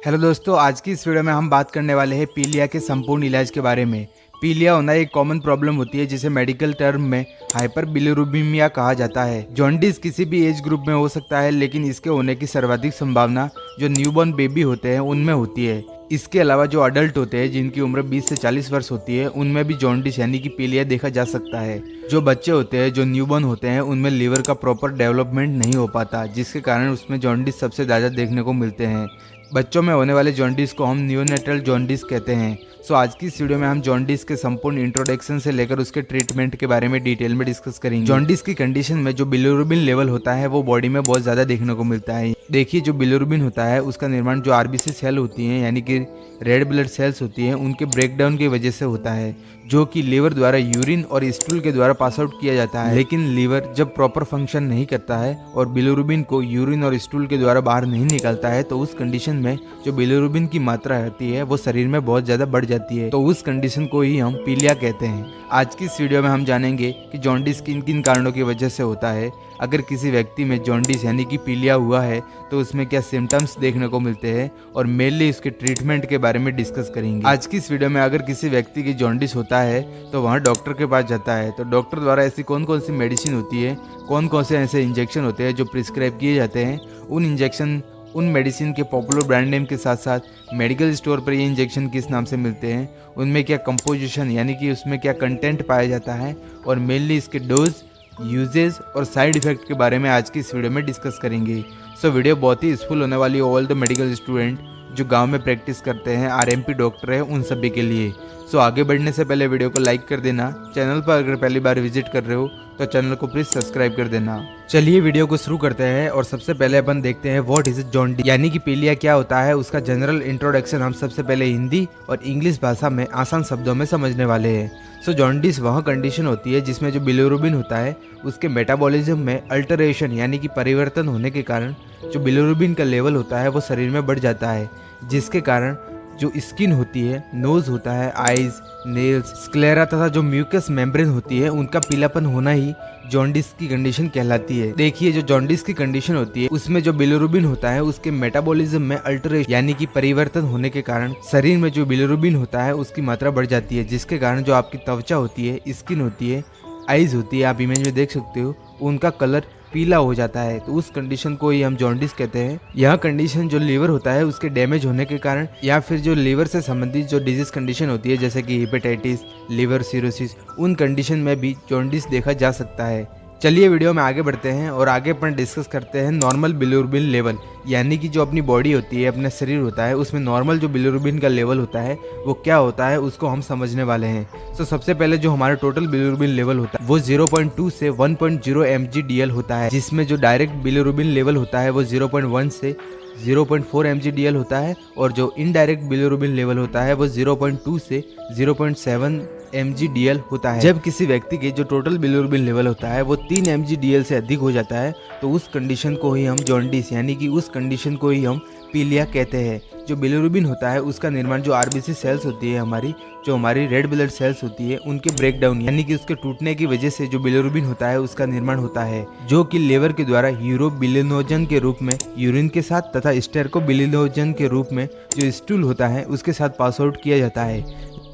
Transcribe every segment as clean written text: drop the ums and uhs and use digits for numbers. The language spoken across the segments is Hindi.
हेलो दोस्तों, आज की इस वीडियो में हम बात करने वाले हैं पीलिया के संपूर्ण इलाज के बारे में। पीलिया होना एक कॉमन प्रॉब्लम होती है जिसे मेडिकल टर्म में हाइपर बिलिरुबिमिया कहा जाता है। जॉन्डिस किसी भी एज ग्रुप में हो सकता है, लेकिन इसके होने की सर्वाधिक संभावना जो न्यूबॉर्न बेबी होते हैं उनमें होती है। इसके अलावा जो अडल्ट होते हैं जिनकी उम्र 20 से 40 वर्ष होती है उनमें भी जॉन्डिस यानी कि पीलिया देखा जा सकता है। जो बच्चे होते हैं जो न्यूबॉर्न होते हैं उनमें लीवर का प्रॉपर डेवलपमेंट नहीं हो पाता, जिसके कारण उसमें जॉन्डिस सबसे ज़्यादा देखने को मिलते हैं। बच्चों में होने वाले जॉन्डिस को हम नियोनेटल जॉन्डिस कहते हैं। सो आज की इस वीडियो में हम जॉन्डिस के संपूर्ण इंट्रोडक्शन से लेकर उसके ट्रीटमेंट के बारे में डिटेल में डिस्कस करेंगे। जॉन्डिस की कंडीशन में जो बिलिरुबिन लेवल होता है वो बॉडी में बहुत ज़्यादा देखने को मिलता है। देखिए, जो बिलिरुबिन होता है उसका निर्माण जो आरबीसी सेल होती हैं यानी कि रेड ब्लड सेल्स होती हैं उनके ब्रेकडाउन की वजह से होता है, जो कि लीवर द्वारा यूरिन और स्टूल के द्वारा पास आउट किया जाता है। लेकिन लीवर जब प्रॉपर फंक्शन नहीं करता है और बिलिरुबिन को यूरिन और स्टूल के द्वारा बाहर नहीं निकलता है तो उस कंडीशन में जो बिलिरुबिन की मात्रा रहती है वो शरीर में बहुत ज्यादा बढ़ जाती है, तो उस कंडीशन को ही हम पीलिया कहते हैं। आज की इस वीडियो में हम जानेंगे कि जॉन्डिस किन किन कारणों की वजह से होता है। अगर किसी व्यक्ति में जॉन्डिस यानी कि पीलिया हुआ है तो उसमें क्या सिम्टम्स देखने को मिलते हैं और मेनली इसके ट्रीटमेंट के बारे में डिस्कस करेंगे। आज की इस वीडियो में अगर किसी व्यक्ति की जॉन्डिस होता है तो वहाँ डॉक्टर के पास जाता है, तो डॉक्टर द्वारा ऐसी कौन कौन सी मेडिसिन होती है, कौन कौन से ऐसे इंजेक्शन होते हैं जो प्रिस्क्राइब किए जाते हैं। उन इंजेक्शन उन मेडिसिन के पॉपुलर ब्रांड नेम के साथ साथ मेडिकल स्टोर पर ये इंजेक्शन किस नाम से मिलते हैं, उनमें क्या कंपोजिशन यानी कि उसमें क्या कंटेंट पाया जाता है और मेनली इसके डोज, यूजेज और साइड इफेक्ट के बारे में आज की इस वीडियो में डिस्कस करेंगे। सो वीडियो बहुत ही यूजफुल होने वाली है ऑल द मेडिकल स्टूडेंट जो गांव में प्रैक्टिस करते हैं, आरएमपी डॉक्टर है, उन सभी के लिए। सो आगे बढ़ने से पहले वीडियो को लाइक कर देना। चैनल पर अगर पहली बार विजिट कर रहे हो तो चैनल को प्लीज सब्सक्राइब कर देना। चलिए वीडियो को शुरू करते हैं और सबसे पहले अपन देखते हैं व्हाट इज जॉन्डिस यानी कि पीलिया क्या होता है। उसका जनरल इंट्रोडक्शन हम सबसे पहले हिंदी और इंग्लिश भाषा में आसान शब्दों में समझने वाले हैं। सो जॉन्डिस वह कंडीशन होती है जिसमें जो बिलिरुबिन होता है उसके मेटाबॉलिज्म में अल्टरेशन यानी कि परिवर्तन होने के कारण जो बिलिरुबिन का लेवल होता है वो शरीर में बढ़ जाता है, जिसके कारण जो स्किन होती है, नोज होता है, आईज, नेल्स, स्क्लेरा तथा जो म्यूकस मेम्ब्रेन होती है उनका पीलापन होना ही जॉन्डिस की कंडीशन कहलाती है। देखिए, जो जॉन्डिस की कंडीशन होती है उसमें जो बिलिरुबिन होता है उसके मेटाबॉलिज्म में अल्टरेशन यानी कि परिवर्तन होने के कारण शरीर में जो बिलिरुबिन होता है उसकी मात्रा बढ़ जाती है, जिसके कारण जो आपकी त्वचा होती है, स्किन होती है, आईज होती है, आप इमेज में देख सकते हो, उनका कलर पीला हो जाता है। तो उस कंडीशन को ही हम जॉन्डिस कहते हैं। यह कंडीशन जो लीवर होता है उसके डैमेज होने के कारण या फिर जो लीवर से संबंधित जो डिजीज कंडीशन होती है जैसे कि हेपेटाइटिस, लिवर सिरोसिस, उन कंडीशन में भी जॉन्डिस देखा जा सकता है। चलिए वीडियो में आगे बढ़ते हैं और आगे अपन डिस्कस करते हैं नॉर्मल बिलिरुबिन लेवल यानी कि जो अपनी बॉडी होती है, अपना शरीर होता है, उसमें नॉर्मल जो बिलिरुबिन का लेवल होता है वो क्या होता है उसको हम समझने वाले हैं। तो सबसे पहले जो हमारा टोटल बिलिरुबिन लेवल होता है वो 0.2 से 1.0 mg/dl होता है, जिसमें जो डायरेक्ट बिलिरुबिन लेवल होता है वो 0.1 से 0.4 mg/dl होता है और जो इनडायरेक्ट बिलिरुबिन लेवल होता है वो 0.2 से 0.7 mg/dl होता है। जब किसी व्यक्ति के जो टोटल बिलिरुबिन लेवल होता है वो 3 mg/dl से अधिक हो जाता है तो उस कंडीशन को ही हम जॉन्डिस यानी कि उस कंडीशन को ही हम पीलिया कहते हैं। जो बिलिरुबिन होता है उसका निर्माण जो आरबीसी सेल्स होती है जो हमारी रेड ब्लड सेल्स होती है उनके ब्रेकडाउन यानी कि उसके टूटने की वजह से जो बिलिरुबिन होता है उसका निर्माण होता है, जो कि लीवर के द्वारा यूरोबिलिनोजन के रूप में यूरिन के साथ तथा स्टेरकोबिलिनोजन के रूप में जो स्टूल होता है उसके साथ पास आउट किया जाता है।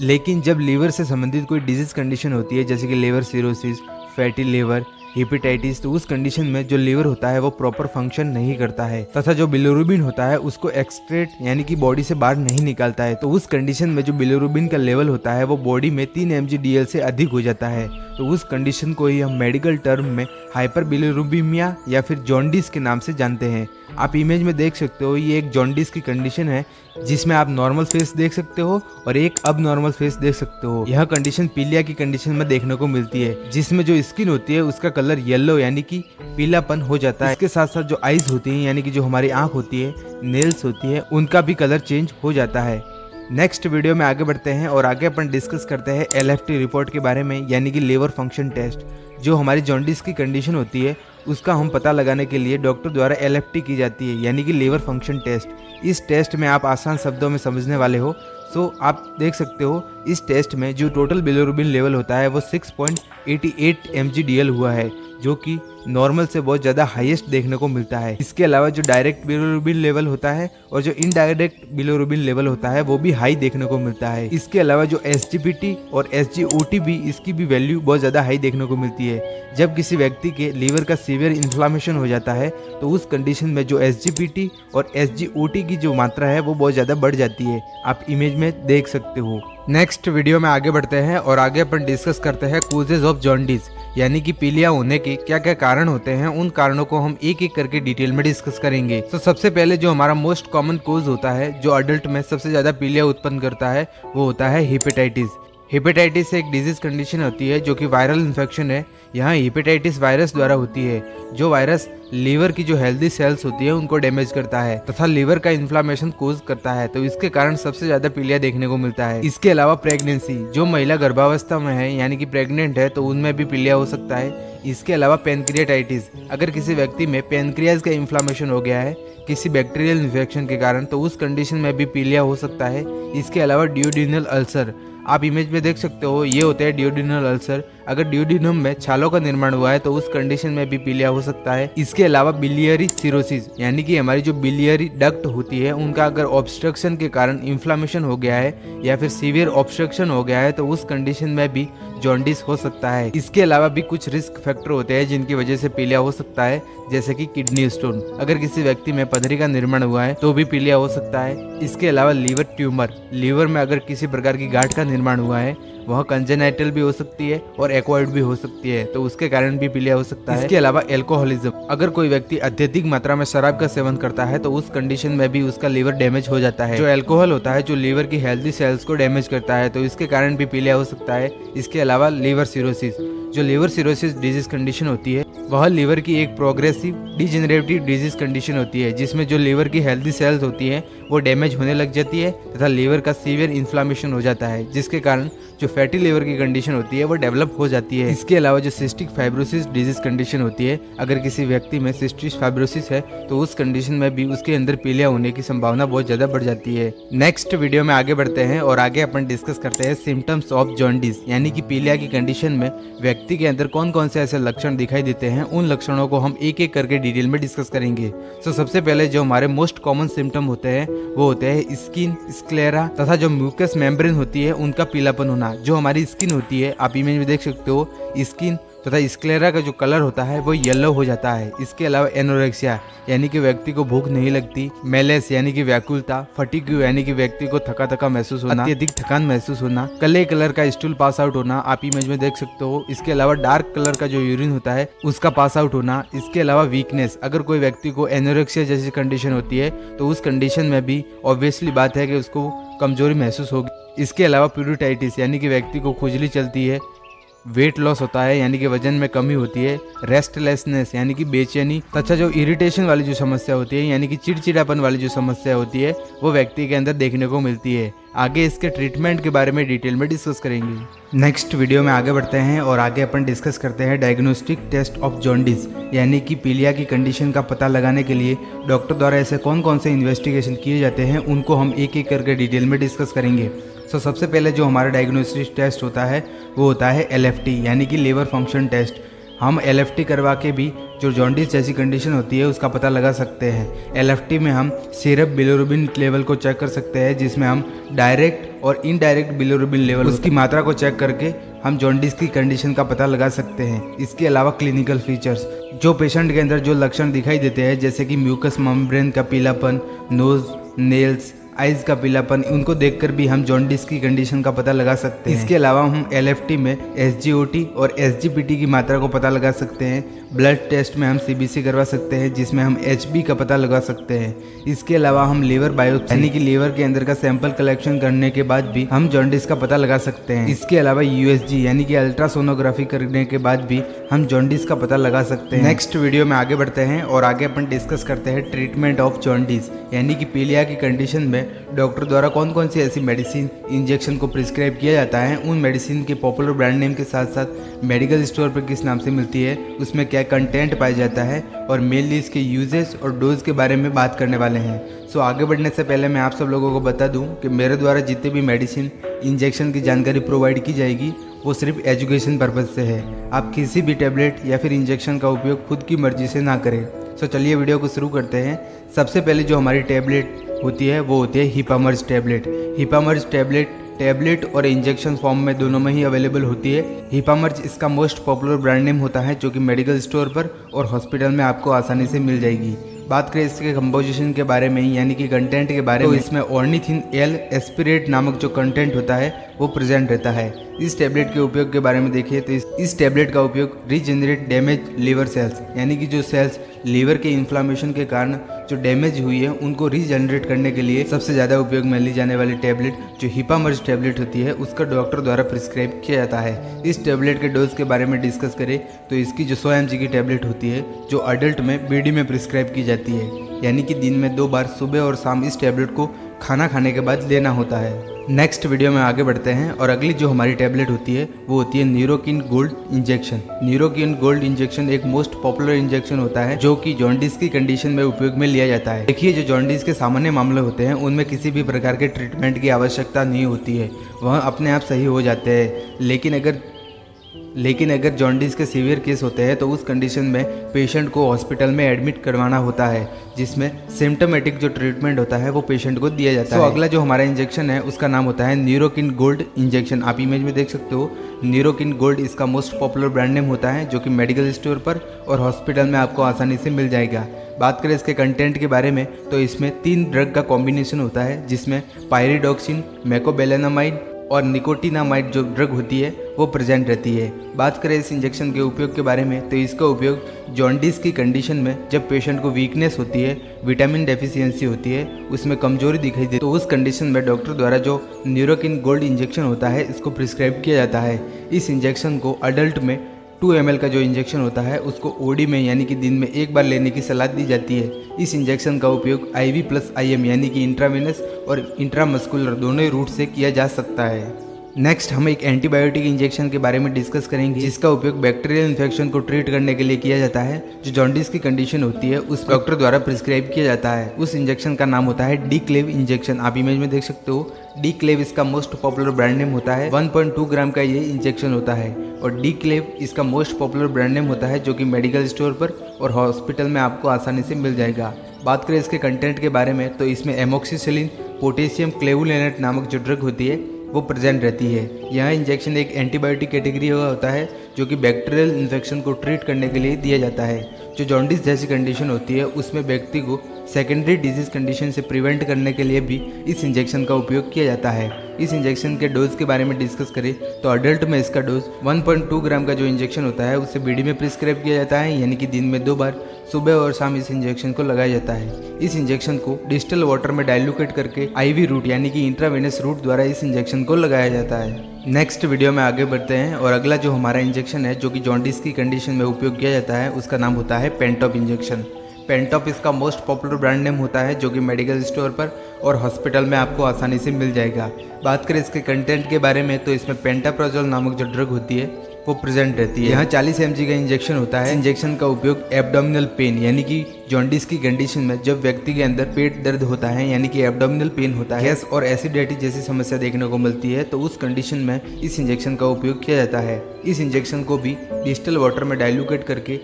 लेकिन जब लीवर से संबंधित कोई डिजीज कंडीशन होती है जैसे कि liver cirrhosis, fatty liver, hepatitis, तो उस कंडीशन में जो लीवर होता है वो प्रॉपर फंक्शन नहीं करता है तथा जो बिलिरुबिन होता है उसको एक्सक्रेट यानी कि बॉडी से बाहर नहीं निकालता है। तो उस कंडीशन में जो बिलिरुबिन का लेवल होता है वो बॉडी में 3 mg/dl से अधिक हो जाता है। तो उस कंडीशन को ही हम मेडिकल टर्म में हाइपर बिलिरुबिमिया या फिर जॉन्डिस के नाम से जानते हैं। आप इमेज में देख सकते हो ये एक जॉन्डिस की कंडीशन है जिसमें आप नॉर्मल फेस देख सकते हो और एक अब नॉर्मल फेस देख सकते हो। यह कंडीशन पीलिया की कंडीशन में देखने को मिलती है, जिसमें जो स्किन होती है उसका कलर येलो यानी कि पीलापन हो जाता है। इसके साथ साथ जो आईज होती है यानी कि जो हमारी आंख होती है, नेल्स होती है, उनका भी कलर चेंज हो जाता है। नेक्स्ट वीडियो में आगे बढ़ते हैं और आगे अपन डिस्कस करते हैं LFT रिपोर्ट के बारे में यानी कि लीवर फंक्शन टेस्ट। जो हमारी जॉन्डिस की कंडीशन होती है उसका हम पता लगाने के लिए डॉक्टर द्वारा LFT की जाती है, यानी कि लीवर फंक्शन टेस्ट। इस टेस्ट में आप आसान शब्दों में समझने वाले हो सो आप देख सकते हो इस टेस्ट में जो टोटल बिलिरुबिन लेवल होता है वो 6.88 mg/dl हुआ है, जो कि नॉर्मल से बहुत ज़्यादा हाईएस्ट देखने को मिलता है। इसके अलावा जो डायरेक्ट बिलिरुबिन लेवल होता है और जो इनडायरेक्ट बिलिरुबिन लेवल होता है वो भी हाई देखने को मिलता है। इसके अलावा जो SGPT और SGOT भी इसकी भी वैल्यू बहुत ज़्यादा हाई देखने को मिलती है। जब किसी व्यक्ति के लीवर का सीवियर इन्फ्लामेशन हो जाता है तो उस कंडीशन में जो SGPT और SGOT की जो मात्रा है वो बहुत ज़्यादा बढ़ जाती है, आप इमेज में देख सकते हो। नेक्स्ट वीडियो में आगे बढ़ते हैं और आगे अपन डिस्कस करते हैं कॉजेज ऑफ जॉन्डिस, यानी कि पीलिया होने के क्या क्या कारण होते हैं। उन कारणों को हम एक एक करके डिटेल में डिस्कस करेंगे। तो सबसे पहले जो हमारा मोस्ट कॉमन कोज होता है जो अडल्ट में सबसे ज्यादा पीलिया उत्पन्न करता है वो होता है हेपेटाइटिस। हेपेटाइटिस एक डिजीज कंडीशन होती है जो कि वायरल इन्फेक्शन है। यहाँ हेपेटाइटिस वायरस द्वारा होती है। जो वायरस लीवर की जो हेल्दी सेल्स होती है उनको डैमेज करता है तथा लीवर का इन्फ्लामेशन कोज करता है, तो इसके कारण सबसे ज्यादा पीलिया देखने को मिलता है। इसके अलावा प्रेगनेंसी, जो महिला गर्भावस्था में है यानी कि प्रेग्नेंट है तो उनमें भी पीलिया हो सकता है। इसके अलावा पेनक्रियाटाइटिस, अगर किसी व्यक्ति में पेनक्रियाज का इन्फ्लामेशन हो गया है किसी बैक्टीरियल इन्फेक्शन के कारण तो उस कंडीशन में भी पीलिया हो सकता है। इसके अलावा ड्यूडिनल अल्सर, आप इमेज में देख सकते हो ये होता है ड्यूडिनल अल्सर। अगर ड्यूडिनम में छालों का निर्माण हुआ है तो उस कंडीशन में भी पीलिया हो सकता है। इसके अलावा बिलियरी सिरोसिस, यानी कि हमारी जो बिलियरी डक्ट होती है उनका अगर ऑब्स्ट्रक्शन के कारण इन्फ्लामेशन हो गया है या फिर सीवियर ऑब्स्ट्रक्शन हो गया है तो उस कंडीशन में भी जॉन्डिस हो सकता है। इसके अलावा भी कुछ रिस्क फैक्टर होते हैं जिनकी वजह से पीलिया हो सकता है, जैसे कि किडनी स्टोन, अगर किसी व्यक्ति में पथरी का निर्माण हुआ है तो भी पीलिया हो सकता है। इसके अलावा लीवर ट्यूमर, लीवर में अगर किसी प्रकार की गांठ का निर्माण हुआ है वह कंजेनाइटल भी हो सकती है और एक्वायर्ड भी हो सकती है, तो उसके कारण भी पीलिया हो सकता है। इसके अलावा एल्कोहलिज्म, अगर कोई व्यक्ति अत्यधिक मात्रा में शराब का सेवन करता है तो उस कंडीशन में भी उसका लीवर डैमेज हो जाता है। जो अल्कोहल होता है जो लीवर की हेल्दी सेल्स को डैमेज करता है तो इसके कारण भी पीलिया हो सकता है। इसके अलावा लीवर सिरोसिस, जो लीवर सिरोसिस डिजीज कंडीशन होती है वह लीवर की एक प्रोग्रेसिव डिजेनरेटिव डिजीज कंडीशन होती है जिसमें जो लीवर की हेल्दी सेल्स होती है वो डैमेज होने लग जाती है तथा लीवर का सीवियर इन्फ्लामेशन हो जाता है, जिसके कारण जो फैटी लीवर की कंडीशन होती है वो डेवलप हो जाती है। इसके अलावा जो सिस्टिक फाइब्रोसिस डिजीज कंडीशन होती है, अगर किसी व्यक्ति में सिस्टिक फाइब्रोसिस है तो उस कंडीशन में भी उसके अंदर पीलिया होने की संभावना बहुत ज्यादा बढ़ जाती है। नेक्स्ट वीडियो में आगे बढ़ते हैं और आगे अपन डिस्कस करते हैं सिम्टम्स ऑफ जॉन्डिस, यानी कि पीलिया की कंडीशन में व्यक्ति के अंदर कौन कौन से ऐसे लक्षण दिखाई देते हैं। उन लक्षणों को हम एक एक करके डिटेल में डिस्कस करेंगे। तो सबसे पहले जो हमारे मोस्ट कॉमन सिम्टम होते हैं वो होते हैं स्किन, स्क्लेरा तथा जो म्यूकस मेम्ब्रेन होती है उनका पीलापन होना। जो हमारी स्किन होती है, आप इमेज में देख सकते हो, स्किन तथा स्क्लेरा का जो कलर होता है वो येलो हो जाता है। इसके अलावा एनोरेक्सिया, यानी कि व्यक्ति को भूख नहीं लगती, मेलेस यानी कि व्याकुलता, फटीग्यू यानी कि व्यक्ति को थका थका महसूस होना, अत्यधिक थकान महसूस होना, काले कलर का स्टूल पास आउट होना, आप इमेज में देख सकते हो। इसके अलावा डार्क कलर का जो यूरिन होता है उसका पास आउट होना। इसके अलावा वीकनेस, अगर कोई व्यक्ति को एनोरेक्सिया जैसी कंडीशन होती है तो उस कंडीशन में भी ऑब्वियसली बात है कि उसको कमजोरी महसूस होगी। इसके अलावा प्यूरिटाइटिस, यानी कि व्यक्ति को खुजली चलती है, वेट लॉस होता है यानी कि वजन में कमी होती है, रेस्टलेसनेस यानी कि बेचैनी तथा जो इरिटेशन वाली जो समस्या होती है यानी कि चिड़चिड़ापन वाली जो समस्या होती है वो व्यक्ति के अंदर देखने को मिलती है। आगे इसके ट्रीटमेंट के बारे में डिटेल में डिस्कस करेंगे। नेक्स्ट वीडियो में आगे बढ़ते हैं और आगे अपन डिस्कस करते हैं डायग्नोस्टिक टेस्ट ऑफ जॉन्डिस, यानी कि पीलिया की कंडीशन का पता लगाने के लिए डॉक्टर द्वारा ऐसे कौन कौन से इन्वेस्टिगेशन किए जाते हैं उनको हम एक एक करके डिटेल में डिस्कस करेंगे। तो सबसे पहले जो हमारा डायग्नोस्टिक टेस्ट होता है वो होता है LFT, यानी कि लीवर फंक्शन टेस्ट। हम LFT करवा के भी जो जॉन्डिस जैसी कंडीशन होती है उसका पता लगा सकते हैं। LFT में हम सीरम बिलिरुबिन लेवल को चेक कर सकते हैं, जिसमें हम डायरेक्ट और इनडायरेक्ट बिलिरुबिन लेवल उसकी मात्रा को चेक करके हम जॉन्डिस की कंडीशन का पता लगा सकते हैं। इसके अलावा क्लिनिकल फीचर्स, जो पेशेंट के अंदर जो लक्षण दिखाई देते हैं जैसे कि म्यूकस मेम्ब्रेन का पीलापन, नोज, नेल्स, आइज का पीलापन, उनको देखकर भी हम जॉन्डिस की कंडीशन का पता लगा सकते हैं। इसके अलावा हम LFT में SGOT और SGPT की मात्रा को पता लगा सकते हैं। ब्लड टेस्ट में हम CBC करवा सकते हैं जिसमें हम HB का पता लगा सकते हैं। इसके अलावा हम लीवर बायोप्सी यानी कि लीवर के अंदर का सैंपल कलेक्शन करने के बाद भी हम जॉन्डिस का पता लगा सकते हैं। इसके अलावा USG यानी कि अल्ट्रासोनोग्राफी करने के बाद भी हम जॉन्डिस का पता लगा सकते हैं। नेक्स्ट वीडियो में आगे बढ़ते हैं और आगे अपन डिस्कस करते हैं ट्रीटमेंट ऑफ जॉन्डिस, यानी कि पीलिया की कंडीशन में डॉक्टर द्वारा कौन कौन सी ऐसी मेडिसिन इंजेक्शन को प्रिस्क्राइब किया जाता है, उन मेडिसिन के पॉपुलर ब्रांड नेम के साथ साथ मेडिकल स्टोर पर किस नाम से मिलती है, उसमें क्या कंटेंट पाया जाता है और मेनली इसके यूजेस और डोज के बारे में बात करने वाले हैं। सो आगे बढ़ने से पहले मैं आप सब लोगों को बता दूं कि मेरे द्वारा जितने भी मेडिसिन इंजेक्शन की जानकारी प्रोवाइड की जाएगी वो सिर्फ एजुकेशन पर्पज़ से है। आप किसी भी टैबलेट या फिर इंजेक्शन का उपयोग खुद की मर्जी से ना करें। सो चलिए वीडियो को शुरू करते हैं। सबसे पहले जो हमारी टैबलेट होती है वो होती है हिपामर्ज टैबलेट। हिपामर्ज टैबलेट और इंजेक्शन फॉर्म में दोनों में ही अवेलेबल होती है। हिपामर्ज इसका मोस्ट पॉपुलर ब्रांड नेम होता है जो कि मेडिकल स्टोर पर और हॉस्पिटल में आपको आसानी से मिल जाएगी। बात करें इसके कंपोजिशन के बारे में यानी कि कंटेंट के बारे में, तो इसमें ऑर्निथिन एल एस्पिरेट नामक जो कंटेंट होता है वो प्रेजेंट रहता है। इस टैबलेट के उपयोग के बारे में देखिए तो इस टैबलेट का उपयोग रीजनरेट डैमेज लीवर सेल्स यानी कि जो सेल्स लीवर के इन्फ्लामेशन के कारण जो डैमेज हुई है उनको रीजनरेट करने के लिए सबसे ज़्यादा उपयोग में ली जाने वाली टैबलेट जो हिपामर्ज टैबलेट होती है उसका डॉक्टर द्वारा प्रिस्क्राइब किया जाता है। इस टैबलेट के डोज के बारे में डिस्कस करें तो इसकी जो 100 mg की टैबलेट होती है जो अडल्ट में बीडी में प्रिस्क्राइब की जाती है, यानी कि दिन में 2 बार सुबह और शाम इस टैबलेट को खाना खाने के बाद लेना होता है। नेक्स्ट वीडियो में आगे बढ़ते हैं और अगली जो हमारी टैबलेट होती है वो होती है न्यूरोकिन गोल्ड इंजेक्शन। न्यूरोकिन गोल्ड इंजेक्शन एक मोस्ट पॉपुलर इंजेक्शन होता है जो कि जॉन्डिस की कंडीशन में उपयोग में लिया जाता है। देखिए, जो जॉन्डिस के सामान्य मामले होते हैं उनमें किसी भी प्रकार के ट्रीटमेंट की आवश्यकता नहीं होती है, वह अपने आप सही हो जाते हैं। लेकिन अगर जॉन्डिस के सीवियर केस होते हैं तो उस कंडीशन में पेशेंट को हॉस्पिटल में एडमिट करवाना होता है, जिसमें सिम्टोमेटिक जो ट्रीटमेंट होता है वो पेशेंट को दिया जाता है। अगला जो हमारा इंजेक्शन है उसका नाम होता है न्यूरोकिन गोल्ड इंजेक्शन। आप इमेज में देख सकते हो न्यूरोकिन गोल्ड इसका मोस्ट पॉपुलर ब्रांड नेम होता है जो कि मेडिकल स्टोर पर और हॉस्पिटल में आपको आसानी से मिल जाएगा। बात करें इसके कंटेंट के बारे में तो इसमें 3 ड्रग का कॉम्बिनेशन होता है जिसमें पायरिडॉक्सिन, मेकोबेलेनामाइड और निकोटिनामाइड जो ड्रग होती है वो प्रेजेंट रहती है। बात करें इस इंजेक्शन के उपयोग के बारे में तो इसका उपयोग जॉन्डिस की कंडीशन में जब पेशेंट को वीकनेस होती है, विटामिन डेफिशिएंसी होती है, उसमें कमजोरी दिखाई दे तो उस कंडीशन में डॉक्टर द्वारा जो न्यूरोकिन गोल्ड इंजेक्शन होता है इसको प्रिस्क्राइब किया जाता है। इस इंजेक्शन को अडल्ट में 2 ml का जो इंजेक्शन होता है उसको ओडी में यानी कि दिन में 1 बार लेने की सलाह दी जाती है। इस इंजेक्शन का उपयोग IV प्लस IM यानी कि इंट्रावेनस और इंट्रामस्कुलर दोनों ही रूट से किया जा सकता है। नेक्स्ट हम एक एंटीबायोटिक इंजेक्शन के बारे में डिस्कस करेंगे जिसका उपयोग बैक्टीरियल इन्फेक्शन को ट्रीट करने के लिए किया जाता है। जो जॉन्डिस की कंडीशन होती है उस डॉक्टर द्वारा प्रिस्क्राइब किया जाता है। उस इंजेक्शन का नाम होता है डी-क्लेव इंजेक्शन। आप इमेज में देख सकते हो डी-क्लेव इसका मोस्ट पॉपुलर ब्रांड नेम होता है। 1.2 ग्राम का ये इंजेक्शन होता है और डी-क्लेव इसका मोस्ट पॉपुलर ब्रांड नेम होता है जो कि मेडिकल स्टोर पर और हॉस्पिटल में आपको आसानी से मिल जाएगा। बात करें इसके कंटेंट के बारे में तो इसमें एमोक्सिसिलिन पोटेशियम क्लेवुलेनेट नामक जो ड्रग होती है वो प्रेजेंट रहती है। यह इंजेक्शन एक एंटीबायोटिक कैटेगरी का होता है जो कि बैक्टीरियल इन्फेक्शन को ट्रीट करने के लिए दिया जाता है। जो जॉन्डिस जैसी कंडीशन होती है उसमें व्यक्ति को सेकेंडरी डिजीज कंडीशन से प्रिवेंट करने के लिए भी इस इंजेक्शन का उपयोग किया जाता है। इस इंजेक्शन के डोज के बारे में डिस्कस करें तो अडल्ट में इसका डोज 1.2 ग्राम का जो इंजेक्शन होता है उससे बीडी में प्रिस्क्राइब किया जाता है, यानी कि दिन में 2 बार सुबह और शाम इस इंजेक्शन को लगाया जाता है। इस इंजेक्शन को डिस्टिल वाटर में डाइल्यूट करके IV रूट यानी कि इंट्रावेनस रूट द्वारा इस इंजेक्शन को लगाया जाता है। नेक्स्ट वीडियो में आगे बढ़ते हैं और अगला जो हमारा इंजेक्शन है जो कि जॉन्डिस की कंडीशन में उपयोग किया जाता है उसका नाम होता है पेंटॉप इंजेक्शन। पेंटॉप इसका मोस्ट पॉपुलर ब्रांड नेम होता है जो कि मेडिकल स्टोर पर और हॉस्पिटल में आपको आसानी से मिल जाएगा। बात करें इसके कंटेंट के बारे में तो इसमें पेंटाप्राजोल नामक जो ड्रग होती है वो प्रेजेंट रहती है। यहाँ 40 mg का इंजेक्शन होता है। इंजेक्शन का उपयोग एब्डोमिनल पेन यानी कि जॉन्डिस की कंडीशन में जब व्यक्ति के अंदर पेट दर्द होता है यानी कि एब्डोमिनल पेन होता है, गैस और एसिडिटी जैसी समस्या देखने को मिलती है तो उस कंडीशन में इस इंजेक्शन का उपयोग किया जाता है। इस इंजेक्शन को भी डिस्टिल वाटर में डाइल्यूट करके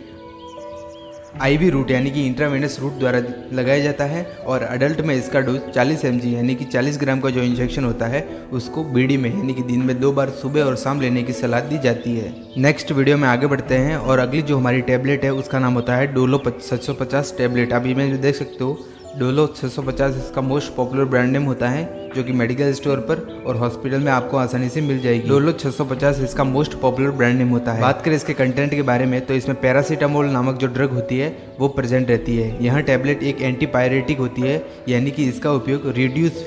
IV रूट यानी कि इंट्रावेनस रूट द्वारा लगाया जाता है और अडल्ट में इसका डोज 40 mg यानी कि 40 ग्राम का जो इंजेक्शन होता है उसको बीडी में यानी कि दिन में 2 बार सुबह और शाम लेने की सलाह दी जाती है। नेक्स्ट वीडियो में आगे बढ़ते हैं और अगली जो हमारी टैबलेट है उसका नाम होता है डोलो 750 टैबलेट। आप इमेज में देख सकते हो डोलो 650 इसका मोस्ट पॉपुलर ब्रांड नेम होता है जो कि मेडिकल स्टोर पर और हॉस्पिटल में आपको आसानी से मिल जाएगी। डोलो 650 इसका मोस्ट पॉपुलर ब्रांड नेम होता है। बात करें इसके कंटेंट के बारे में तो इसमें पैरासीटामोल नामक जो ड्रग होती है वो प्रेजेंट रहती है। यह टैबलेट एक एंटीपायरेटिक होती है यानी कि इसका उपयोग रिड्यूस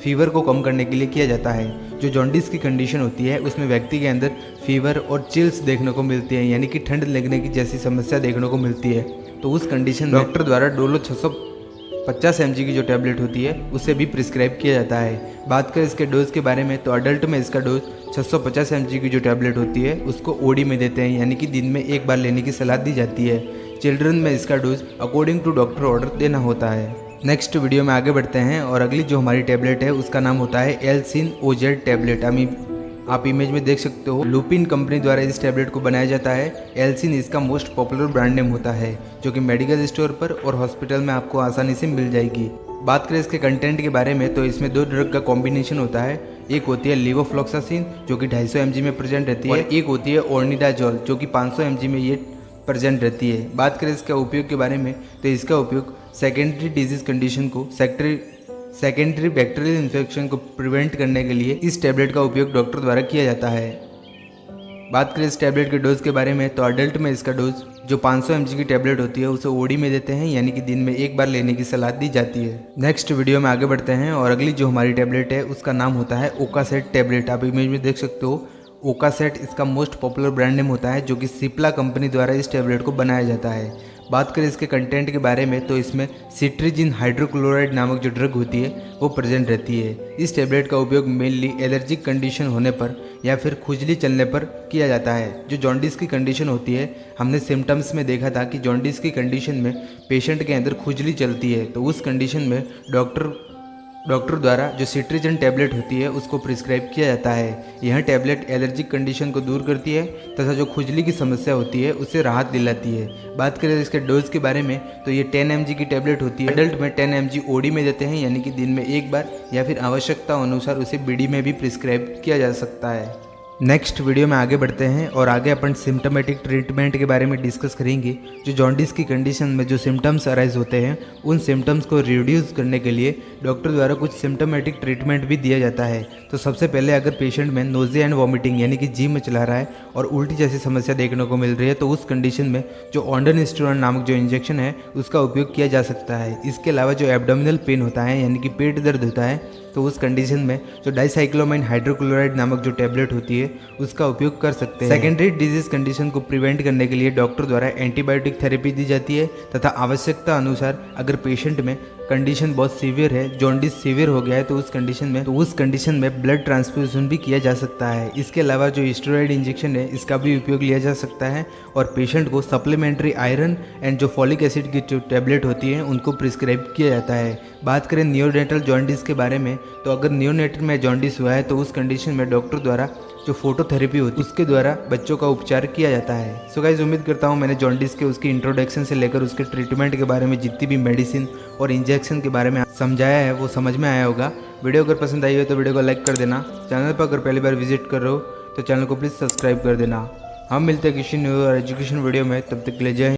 फीवर को कम करने के लिए किया जाता है। जो जॉन्डिस की कंडीशन होती है उसमें व्यक्ति के अंदर फीवर और चिल्स देखने को मिलती है यानी कि ठंड लगने की जैसी समस्या देखने को मिलती है तो उस कंडीशन में डॉक्टर द्वारा डोलो 50 mg की जो टैबलेट होती है उसे भी प्रिस्क्राइब किया जाता है। बात करें इसके डोज के बारे में तो अडल्ट में इसका डोज 650 mg की जो टैबलेट होती है उसको ओडी में देते हैं, यानी कि दिन में एक बार लेने की सलाह दी जाती है। चिल्ड्रन में इसका dose according to doctor order देना होता है। नेक्स्ट वीडियो में आगे बढ़ते हैं और अगली जो हमारी टैबलेट है उसका नाम होता है एल्सिन ओजेड टैबलेट। आप इमेज में देख सकते हो लुपिन कंपनी द्वारा इस टैबलेट को बनाया जाता है। एल्सिन इसका मोस्ट पॉपुलर ब्रांड नेम होता है जो कि मेडिकल स्टोर पर और हॉस्पिटल में आपको आसानी से मिल जाएगी। बात करें इसके कंटेंट के बारे में तो इसमें 2 ड्रग का कॉम्बिनेशन होता है। एक होती है लिवोफ्लॉक्सासिन जो कि 250 mg में प्रेजेंट रहती है, एक होती है ओर्निडाजोल जो कि 500 mg में ये प्रेजेंट रहती है। बात करें इसका उपयोग के बारे में तो इसका उपयोग सेकेंडरी डिजीज कंडीशन को सेकेंडरी बैक्टीरियल इन्फेक्शन को प्रिवेंट करने के लिए इस टैबलेट का उपयोग डॉक्टर द्वारा किया जाता है। बात करें इस टैबलेट के डोज के बारे में तो अडल्ट में इसका डोज जो 500 mg की टैबलेट होती है उसे ओडी में देते हैं, यानी कि दिन में एक बार लेने की सलाह दी जाती है। नेक्स्ट वीडियो में आगे बढ़ते हैं और अगली जो हमारी टैबलेट है उसका नाम होता है ओकासेट टैबलेट। आप इमेज में देख सकते हो ओकासेट इसका मोस्ट पॉपुलर ब्रांड नेम होता है जो कि सिप्ला कंपनी द्वारा इस टैबलेट को बनाया जाता है। बात करें इसके कंटेंट के बारे में तो इसमें सिट्रीजिन हाइड्रोक्लोराइड नामक जो ड्रग होती है वो प्रेजेंट रहती है। इस टैबलेट का उपयोग मेनली एलर्जिक कंडीशन होने पर या फिर खुजली चलने पर किया जाता है। जो जॉन्डिस की कंडीशन होती है, हमने सिम्टम्स में देखा था कि जॉन्डिस की कंडीशन में पेशेंट के अंदर खुजली चलती है, तो उस कंडीशन में डॉक्टर द्वारा जो सिट्रीजिन टैबलेट होती है उसको प्रिस्क्राइब किया जाता है। यह टैबलेट एलर्जिक कंडीशन को दूर करती है तथा जो खुजली की समस्या होती है उससे राहत दिलाती है। बात करें इसके डोज के बारे में तो ये 10 mg की टैबलेट होती है। अडल्ट में 10 mg ओडी में देते हैं, यानी कि दिन में एक बार या फिर आवश्यकता अनुसार उसे बीडी में भी प्रिस्क्राइब किया जा सकता है। नेक्स्ट वीडियो में आगे बढ़ते हैं और आगे अपन सिम्टोमेटिक ट्रीटमेंट के बारे में डिस्कस करेंगे। जो जॉन्डिस की कंडीशन में जो सिम्टम्स अराइज होते हैं उन सिम्टम्स को रिड्यूस करने के लिए डॉक्टर द्वारा कुछ सिम्टोमेटिक ट्रीटमेंट भी दिया जाता है। तो सबसे पहले अगर पेशेंट में नोजिया एंड वॉमिटिंग यानी कि जी में चला रहा है और उल्टी जैसी समस्या देखने को मिल रही है तो उस कंडीशन में जो ऑन्डोनिस्टेरॉन नामक जो इंजेक्शन है उसका उपयोग किया जा सकता है। इसके अलावा जो एब्डोमिनल पेन होता है यानी कि पेट दर्द होता है तो उस कंडीशन में जो डाइसाइक्लोमाइन हाइड्रोक्लोराइड नामक जो टैबलेट होती है उसका उपयोग कर सकते हैं। सेकेंडरी डिजीज कंडीशन को प्रिवेंट करने के लिए डॉक्टर द्वारा एंटीबायोटिक थेरेपी दी जाती है तथा आवश्यकता अनुसार अगर पेशेंट में कंडीशन बहुत सीवियर है, जॉन्डिस सीवियर हो गया है तो उस कंडीशन में ब्लड ट्रांसफ्यूजन भी किया जा सकता है। इसके अलावा जो स्टेरॉइड इंजेक्शन है इसका भी उपयोग लिया जा सकता है और पेशेंट को सप्लीमेंट्री आयरन एंड जो फॉलिक एसिड की जो टैबलेट होती है उनको प्रिस्क्राइब किया जाता है। बात करें नियोनेटल जॉन्डिस के बारे में तो अगर नियोनेटल में जॉन्डिस हुआ है तो उस कंडीशन में डॉक्टर द्वारा जो फोटोथेरेपी होती है उसके द्वारा बच्चों का उपचार किया जाता है। सो गाइस, उम्मीद करता हूँ मैंने जॉन्डिस के उसकी इंट्रोडक्शन से लेकर उसके ट्रीटमेंट के बारे में जितनी भी मेडिसिन और इंजेक्शन के बारे में समझाया है वो समझ में आया होगा। वीडियो अगर पसंद आई हो तो वीडियो को लाइक कर देना। चैनल पर अगर पहली बार विजिट कर रहे हो तो चैनल को प्लीज़ सब्सक्राइब कर देना। हम मिलते हैं किसी न्यू और एजुकेशन वीडियो में, तब तक के लिए जय हिंद।